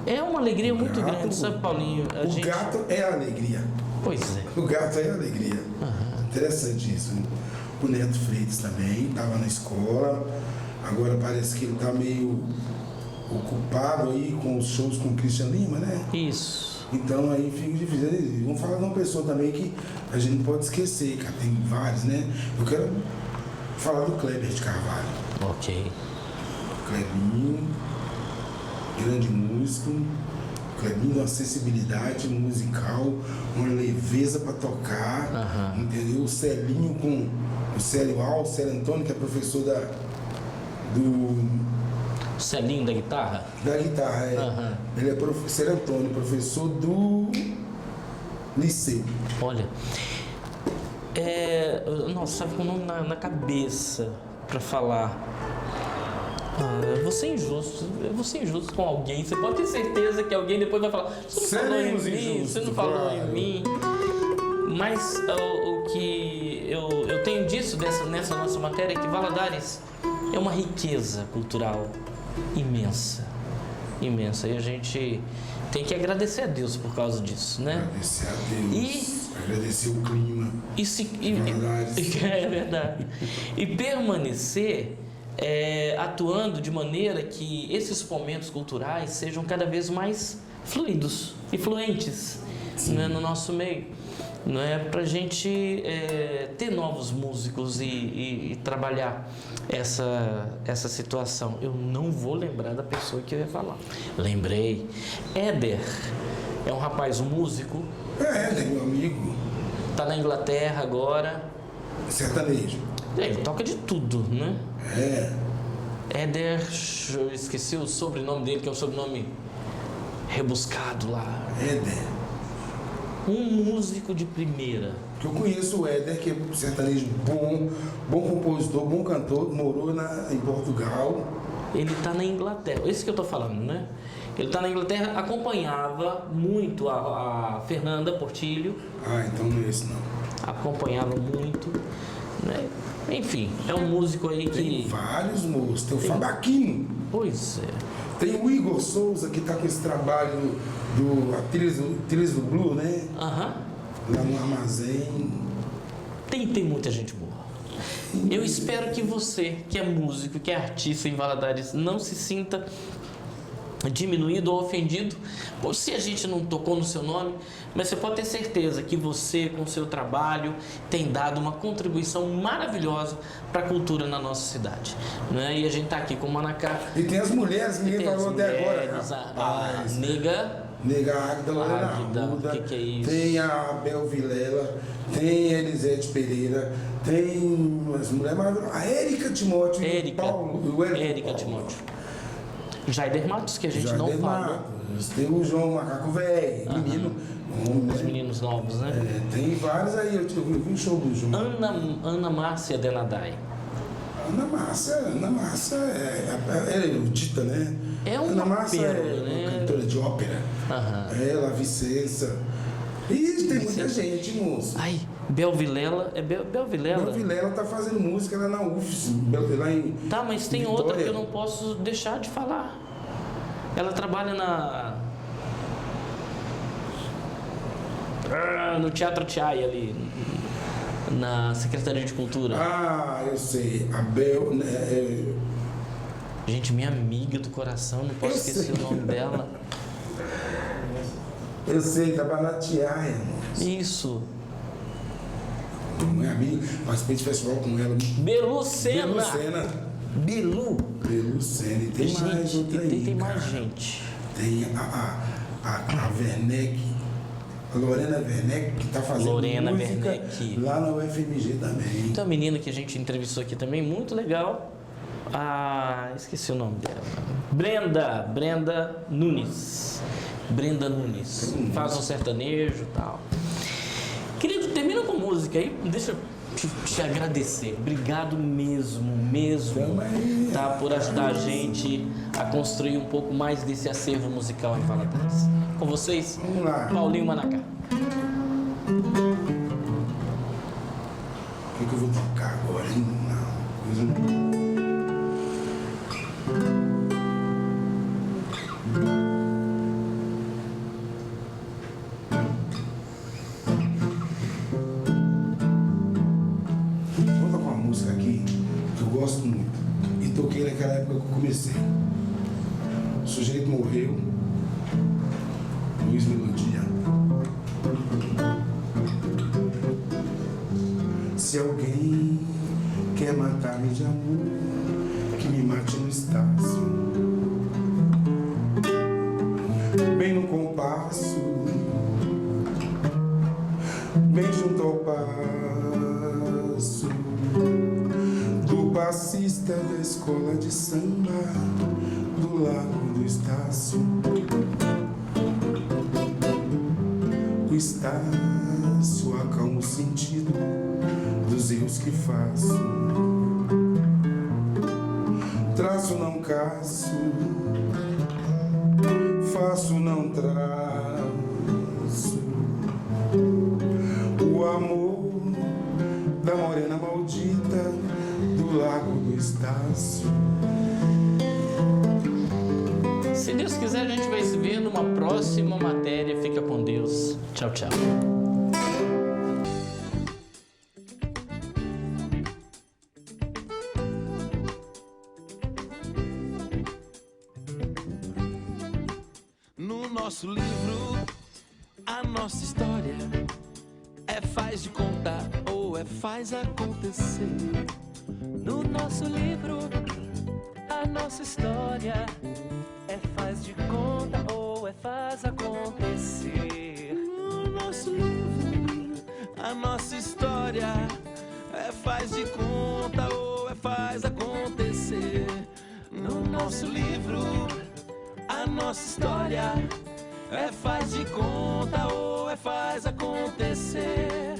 É uma alegria muito grande, sabe, Paulinho? O gato é a alegria. Pois é. O gato é a alegria. Interessante isso. O Neto Freitas também estava na escola, agora parece que ele está meio ocupado aí com os shows com o Christian Lima, né? Isso. Então aí fica difícil. Vamos falar de uma pessoa também que a gente não pode esquecer, cara. Tem vários, né? Eu quero falar do Kleber de Carvalho. Ok. Clebinho, grande músico. Clebinho de uma sensibilidade musical, uma leveza para tocar, entendeu? O Celinho com o Célio Alves, Célio Antônio, que é professor do Celinho da guitarra? Da guitarra, é. Ele é professor Antônio, professor do liceu. Olha, nossa, sabe com o nome na cabeça para falar. Eu vou ser injusto com alguém. Você pode ter certeza que alguém depois vai falar: você não falou em mim, você não falou em mim. Mas o que eu tenho disso nessa nossa matéria é que Valadares é uma riqueza cultural imensa. E a gente tem que agradecer a Deus por causa disso, né? Agradecer a Deus, agradecer o clima. É verdade. E permanecer atuando de maneira que esses momentos culturais sejam cada vez mais fluidos e fluentes, né, no nosso meio. Não é para a gente ter novos músicos e trabalhar essa situação. Eu não vou lembrar da pessoa que eu ia falar. Lembrei. Éder é um rapaz, um músico. Éder, meu amigo. Tá na Inglaterra agora. Sertanejo. Ele toca de tudo, né? Éder, eu esqueci o sobrenome dele, que é um sobrenome rebuscado lá. Éder. Um músico de primeira. Eu conheço o Éder, que é sertanejo bom compositor, bom cantor, morou em Portugal. Ele está na Inglaterra, esse que eu estou falando, né? Ele está na Inglaterra, acompanhava muito a Fernanda Portilho. Então não é esse não. Acompanhava muito, né? Enfim, é um músico aí que... Tem vários músicos, tem o Fabaquinho. Pois é. Tem o Igor Souza, que está com esse trabalho do Trilhas do Blue, né? Lá no Armazém. Tem muita gente boa. Eu espero que você, que é músico, que é artista em Valadares, não se sinta diminuído ou ofendido por se a gente não tocou no seu nome, mas você pode ter certeza que você, com o seu trabalho, tem dado uma contribuição maravilhosa para a cultura na nossa cidade, né? E a gente está aqui com o Manacá. E tem as mulheres que ninguém falou até agora. A Nega Águida Lorena Arruda, que é isso? Tem a Bel Vilela, tem a Elisete Pereira, tem as mulheres maravilhosas. A Érica Timóteo, Érica Timóteo. Jaider Matos, que a gente não falou. Tem o João Macaco Velho, menino. Os meninos novos, né? Tem vários aí, eu vi um show do João. Ana Márcia Denadai. Ana Márcia ela é erudita, né? Ana Márcia né? cantora de ópera. Ela, Vicença. E tem muita gente, moço. Ai, Bel Vilela. Bel Vilela? Bel Vilela tá fazendo música lá na UFS, lá em Tá, mas tem Vitória. outra que eu não posso deixar de falar. Ela trabalha no Teatro Tiai ali, na Secretaria de Cultura. Ah, eu sei. A Bel... Gente, minha amiga do coração, não posso esquecer o nome dela. Eu sei, trabalha na Tiaia. Isso. Minha amiga, participei de festival com ela. Belucena. Belu Sena. E tem gente, mais outra aí. Tem mais gente. Tem a Werneck, a Lorena Werneck, que está fazendo Lorena música Werneck. lá na UFMG também. Então, a menina que a gente entrevistou aqui também, muito legal. Esqueci o nome dela. Brenda Nunes. Faz um sertanejo e tal. Querido, termina com música aí. Deixa eu te agradecer. Obrigado mesmo, tá? Por ajudar a gente a construir um pouco mais desse acervo musical em Valadares. Com vocês, Vamos lá. Paulinho Manacá. O que eu vou tocar agora, hein? Não. Vou tocar uma música aqui que eu gosto muito. E toquei naquela época que eu comecei. O sujeito morreu. Luiz Melodia. Se alguém quer matar-me de amor, que me mate no Estácio, bem no compasso, bem junto ao passo do passista da escola de samba do Lago do Estácio. O Estácio acalma o sentido dos erros que faço. Traço, não caço, faço, não traço. O amor da morena maldita do Lago do Estácio. Se Deus quiser, a gente vai se ver numa próxima matéria. Fica com Deus. Tchau, tchau. No nosso livro, a nossa história é faz de conta ou é faz acontecer. No nosso livro, a nossa história é faz de conta ou é faz acontecer. No nosso livro, a nossa história é faz de conta ou é faz acontecer. No nosso livro, a nossa história é faz de conta ou é faz acontecer.